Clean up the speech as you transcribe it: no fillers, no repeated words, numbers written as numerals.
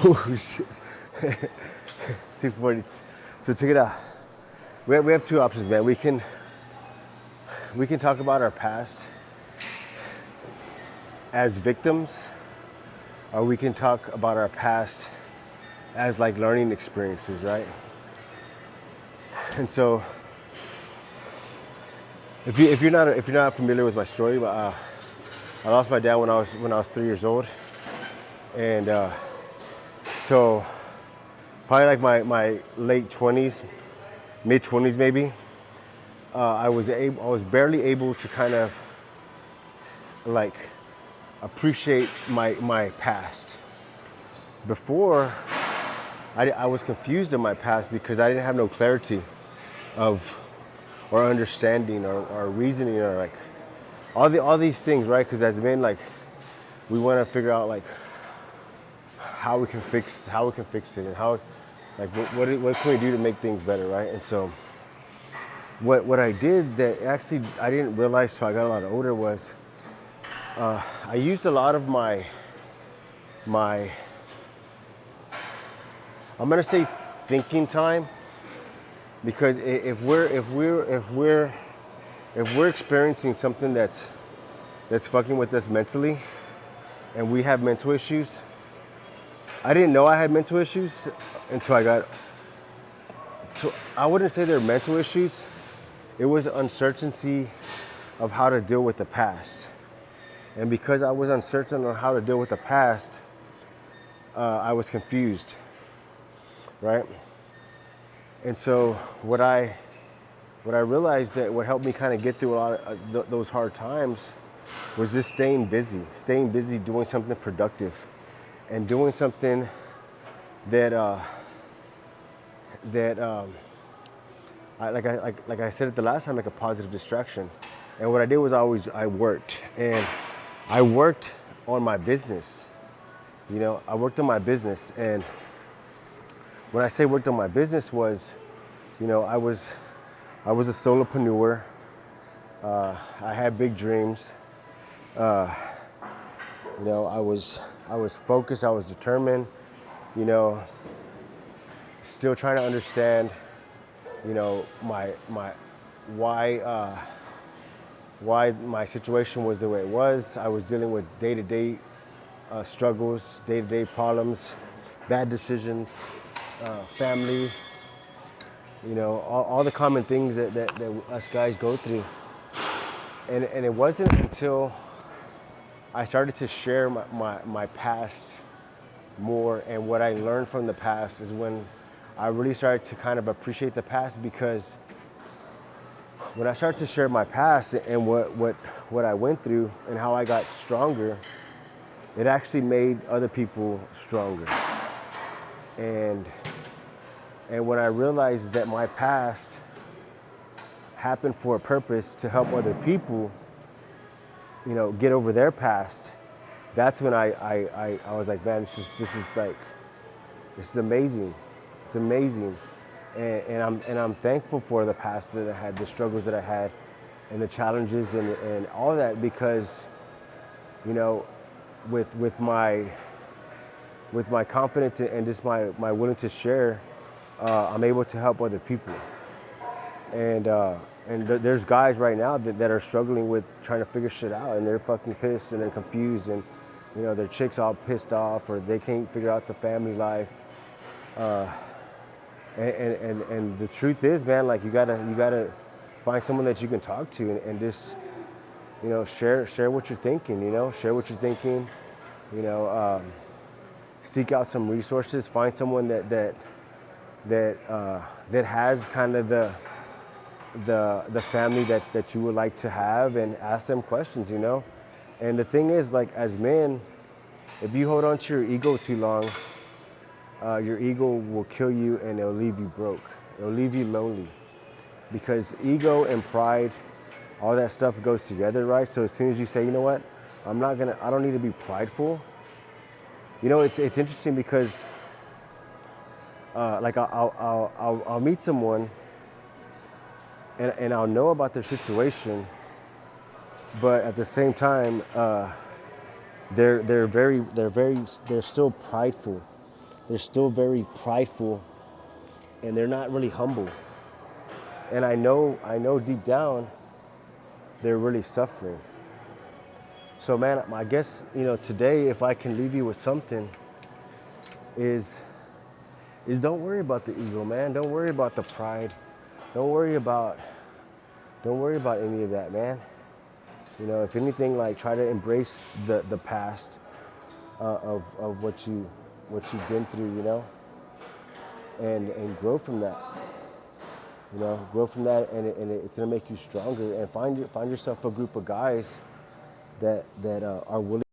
Oh shit. 240. So check it out. We have two options, man. We can talk about our past as victims, or we can talk about our past as like learning experiences, right? And so if you're not familiar with my story, I lost my dad when I was 3 years old, and so probably like my late 20s, mid 20s maybe, I was barely able to kind of like appreciate my past. Before, I was confused in my past because I didn't have no clarity of or understanding or reasoning or like all these things, right? Because as men, like we want to figure out like how we can fix it and how like what can we do to make things better, right? And so what I did that actually I didn't realize till I got a lot older was I used a lot of my I'm gonna say thinking time, because if we're experiencing something that's fucking with us mentally, and we have mental issues. I didn't know I had mental issues until I wouldn't say they're mental issues. It was uncertainty of how to deal with the past. And because I was uncertain on how to deal with the past, I was confused, right? And so what I realized that what helped me kind of get through a lot of those hard times was just staying busy doing something productive, and doing something that like I said it the last time, like a positive distraction. And what I did was I worked, and I worked on my business. You know, I worked on my business, and when I say worked on my business was, you know, I was a solopreneur. I had big dreams. You know, I was focused. I was determined. You know, still trying to understand. You know, my why my situation was the way it was. I was dealing with day-to-day struggles, day-to-day problems, bad decisions, family. You know, all the common things that us guys go through. And it wasn't until I started to share my past more, and what I learned from the past is when I really started to kind of appreciate the past. Because when I started to share my past and what I went through and how I got stronger, it actually made other people stronger. And when I realized that my past happened for a purpose to help other people, you know, get over their past, that's when I was like, man, this is amazing. It's amazing. And I'm thankful for the past that I had, the struggles that I had, and the challenges and all that, because, you know, with my confidence and just my willingness to share, I'm able to help other people. And there's guys right now that are struggling with trying to figure shit out, and they're fucking pissed and they're confused, and you know, their chick's all pissed off, or they can't figure out the family life. And the truth is, man, like you gotta find someone that you can talk to and just, you know, share what you're thinking. You know, share what you're thinking. You know, seek out some resources. Find someone that has kind of the family that you would like to have, and ask them questions. You know, and the thing is, like as men, if you hold on to your ego too long, your ego will kill you, and it'll leave you broke. It'll leave you lonely, because ego and pride, all that stuff goes together, right? So as soon as you say, you know what, I don't need to be prideful. You know, it's interesting because, like I'll meet someone, and I'll know about their situation, but at the same time, they're still prideful. they're still very prideful, and they're not really humble. And I know deep down they're really suffering. So man, I guess, today, if I can leave you with something, is don't worry about the ego, man. Don't worry about the pride. Don't worry about any of that, man. If anything, like, try to embrace the past, of what you've been through, and grow from that. Grow from that, and it's gonna make you stronger. And find yourself a group of guys that are willing